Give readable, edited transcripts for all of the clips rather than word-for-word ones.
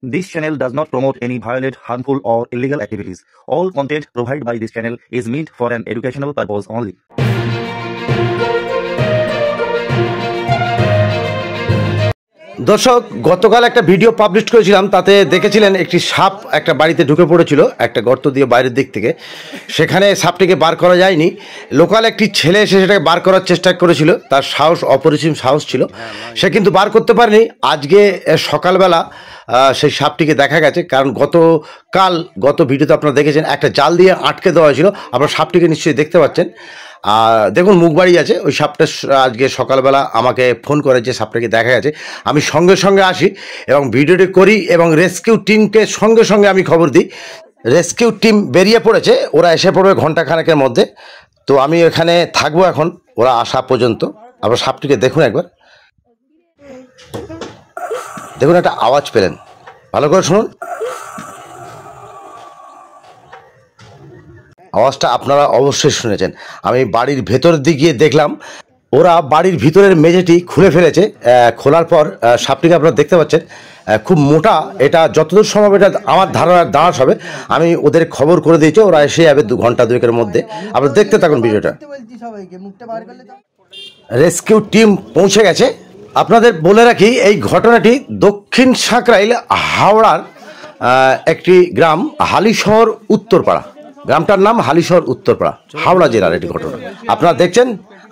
This channel does not promote any violent, harmful, or illegal activities. All content provided by this channel is meant for an educational purpose only. দর্শক গতকাল একটা video publish করেছিলাম, তাতে দেখেছিলেন একটি সাপ একটা বাড়িতে ঢুকে পড়েছিল একটা গর্ত দিয়ে বাইরের দিক থেকে। সেখানে সাপটিকে বার করা যায়নি। লোকাল একটি ছেলে এসে সেটাকে বার করার চেষ্টা করেছিল, তার সাহস অপরিসীম সাহস ছিল, সে কিন্তু বার করতে পারেনি। আজকে সকালবেলা সেই সাপটিকে দেখা গেছে, কারণ গত ভিডিওতে আপনারা দেখেছেন একটা জাল দিয়ে আটকে দেওয়া হয়েছিল। আপনারা সাপটিকে নিশ্চয়ই দেখতে পাচ্ছেন। দেখুন মুখ বাড়িয়ে আছে। ওই সাপটা আজকে সকালবেলা আমাকে ফোন করে যে সাপটাকে দেখা গেছে। আমি সঙ্গে সঙ্গে আসি এবং ভিডিওটি করি এবং রেস্কিউ টিমকে সঙ্গে সঙ্গে আমি খবর দিই। রেস্কিউ টিম বেরিয়ে পড়েছে, ওরা এসে পড়বে ঘন্টাখানেকের মধ্যে। তো আমি এখানে থাকবো এখন ওরা আসা পর্যন্ত। আপনারা সাপটিকে দেখুন একবার, দেখুন একটা আওয়াজ পেলেন, ভালো করে শুনুন। আওয়াজটা আপনারা অবশ্যই শুনেছেন। আমি বাড়ির ভেতর দিকে গিয়ে দেখলাম ওরা বাড়ির ভিতরের মেঝেটি খুলে ফেলেছে। খোলার পর সাপটিকে আপনারা দেখতে পাচ্ছেন, খুব মোটা। এটা যতদূর সম্ভব এটা আমার ধারণার দাঁড়াস হবে। আমি ওদের খবর করে দিয়েছি, ওরা এসে যাবে 2 ঘন্টা 2-এর মধ্যে। আপনারা দেখতে থাকুন ভিডিওটা। রেস্কিউ টিম পৌঁছে গেছে। আপনাদের বলে রাখি এই ঘটনাটি দক্ষিণ সাঁকরাইল হাওড়ার একটি গ্রাম হালিশহর উত্তরপাড়া। গ্রামটার নাম হালিশহর উত্তরপাড়া, হাওড়া জেলার এটি ঘটনা। আপনারা দেখছেন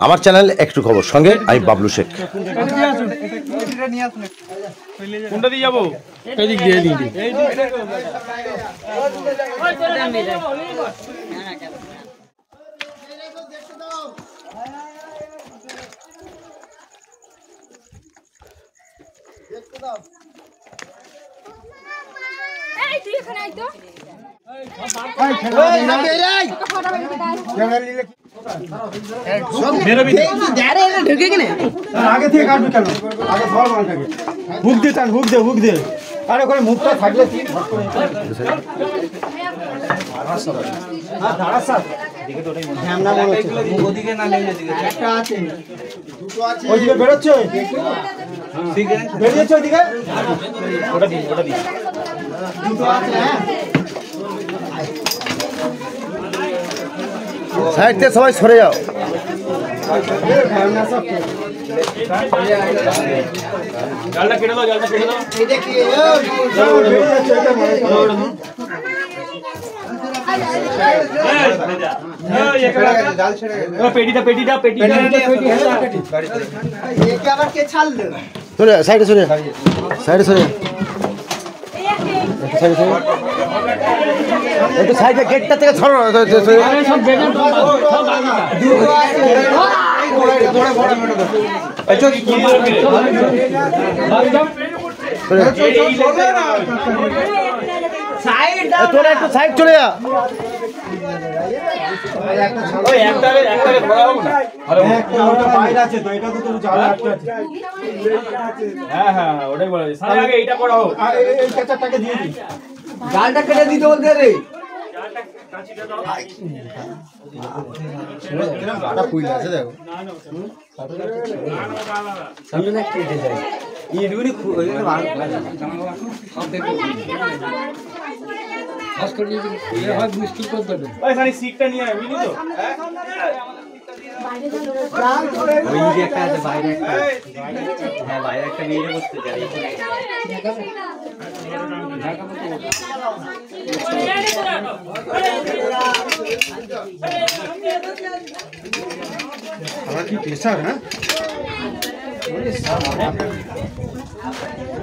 আমার চ্যানেল একটু খবর, সঙ্গে আমি বাবলু শেখ। আগে থেকে কাটবি কেন? আগে ধর মালটাকে, হুক দে, টান, হুক দে। আরে করে মুখটা থাকলে ওইদিকে বেরোচ্ছে, বেরিয়েছে ওইদিকে। সাইড থেকে সবাই সরে যাও। জালটা কেটে দাও। সাইডে সরে একটু সাইডে গেটটা থেকে সরো। তোরা একটু সাইড চলে যা। ওটাই বলা যায়, এইটা করা হোক। জালটা কেটে দিতে বলতে রে। সিটটা নিয়ে বুঝলি তো? বাইরে একটা নিয়ে বসতে চাই। আমার কি প্রেশার? হ্যাঁ,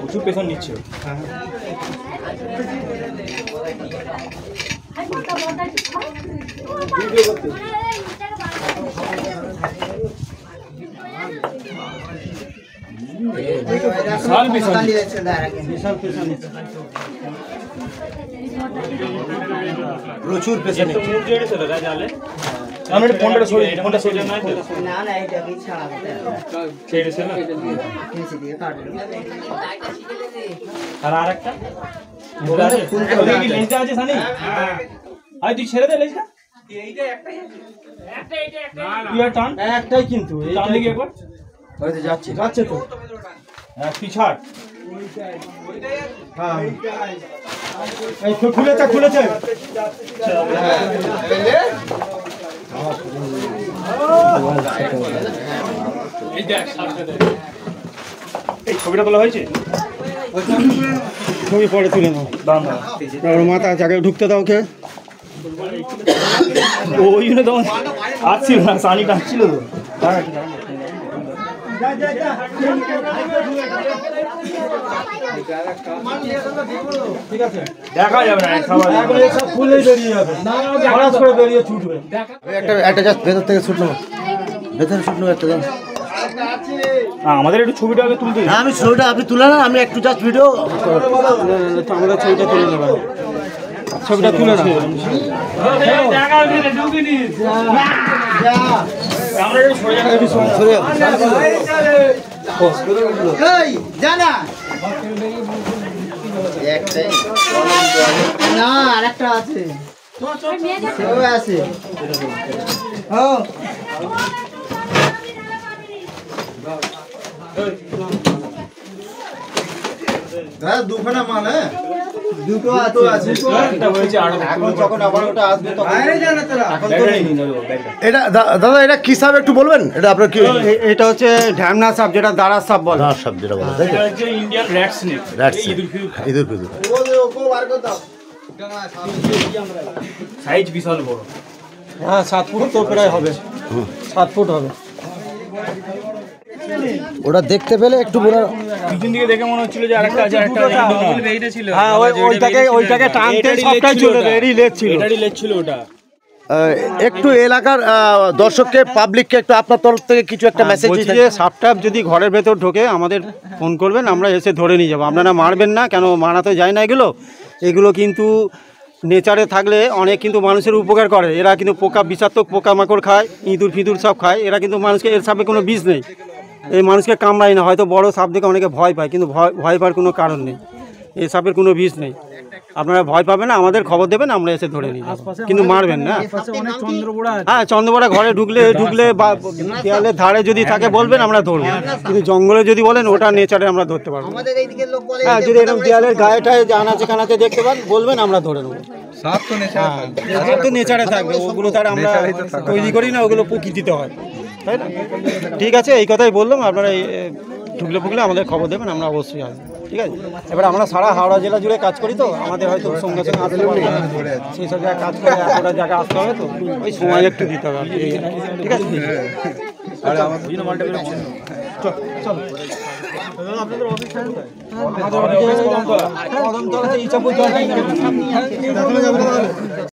প্রচুর প্রেশার নিচ্ছে। প্রচুর পেছনে আমরা ফোনটা সরিয়ে না এটা কি ছাড়া ছেড়েছে না। আর আরেকটা লেজটা আছে সানি, আয় তুই ছেড়ে দে লেজটা। এইটা একটাই আছে, তুই আর টান, একটাই কিন্তু টান দিকে একবার। যাচ্ছে তো। হ্যাঁ পিছাড় হ্যাঁ এই খুলেছে খুলেছে এই ছবিটা তোলা হয়েছে ছবি পরে তুলে নাও ওর মাথা জায়গায় ঢুকতে দাও ওকে ওই জন্য তখন আসছিল না সানি টানছিল তো দেখা যাবে না সব ফুলে বেরিয়ে যাবে হঠাৎ করে বেরিয়ে ছুটবে একটা জাস্ট ভেতর থেকে ছুটলো, ভেতরে ছুটলো একটা জাস্ট। আমাদের একটু ছবিটা আগে তুলতে হ্যাঁ আমি ছবিটা আপনি তুলে না, আমি একটু জাস্ট ভিডিও। আমরা ছবিটা তুলে নেব, ছবিটা তুলে নাও। না আরেকটা আছে আছে দুখানা মাল, হ্যাঁ দুটো আছে এখন যখন আবার ওটা আসবে তখন এখন তো নেই। এটা দাদা এটা কি সাপ একটু বলবেন? এটা আপনার কি এটা হচ্ছে ঢ্যামনা সাপ, যেটা দাঁড়ার সাপ বলে। সাপ যেটা বলে, তাই তো? ইন্ডিয়ান র্যাট স্নেক ইঁদুর ফিদুর। সাইজ বিশাল বড়। হ্যাঁ 7 ফুট তো প্রায় হবে, 7 ফুট হবে। ওটা দেখতে পেলে একটু বলে। পিছন দিকে দেখে মনে হচ্ছিল যে আরেকটা আছে, আরেকটা ছিল। হ্যাঁ ওইটাকে টানতে সবটাই চলে এরই লেজ ছিল, এটারই লেজ ছিল ওটা। একটু এলাকার দর্শককে, পাবলিককে একটু আপনার তরফ থেকে কিছু একটা মেসেজ বলছি দিতে। যে সাপটা যদি ঘরের ভেতর ঢোকে আমাদের ফোন করবেন, আমরা এসে ধরে নিয়ে যাবো। আপনারা মারবেন না, কেন মারাতে যায় না এগুলো কিন্তু নেচারে থাকলে অনেক কিন্তু মানুষের উপকার করে। এরা কিন্তু বিষাক্ত পোকামাকড় খায়, ইঁদুর ফিঁদুর সব খায়। এরা কিন্তু মানুষকে, এর সাপে কোনো বিষ নেই, এই মানুষকে কামড়ায় না। হয়তো বড় সাপ দেখে অনেকে ভয় পায়, কিন্তু ভয় পাওয়ার কোনো কারণ নেই, এই সাপের কোনো বিষ নেই। আপনারা ভয় পাবেন না, আমাদের খবর দেবেন, আমরা এসে ধরে নিই, কিন্তু মারবেন না। হ্যাঁ চন্দ্রবোড়া ঘরে ঢুকলে বা দেয়ালের ধারে যদি থাকে বলবেন, আমরা ধরবো। কিন্তু জঙ্গলে যদি বলেন, ওটা নেচারে আমরা ধরতে পারবো। হ্যাঁ যদি এরকম দেয়ালের গায়েটায় আনাচে কানাচে দেখতে পান বলবেন, আমরা ধরে নেবো। সাপ তো নেচারে থাকবে, ওগুলো তার আমরা তৈরি করি না, ওগুলো প্রকৃতিতে হয়, তাই না? ঠিক আছে, এই কথাই বললাম। আপনারা ঢুকলে আমাদের খবর দেবেন, আমরা অবশ্যই আসবো। ঠিক আছে, এবার আমরা সারা হাওড়া জেলা জুড়ে কাজ করি, তো আমাদের হয়তো সঙ্গে সঙ্গে আসতে পারবে না, সেই সব জায়গায় কাজ করে এতটা জায়গায় আসতে হবে, তো ওই সময় একটু দিতে হবে। ঠিক আছে, আপনাদের অফিস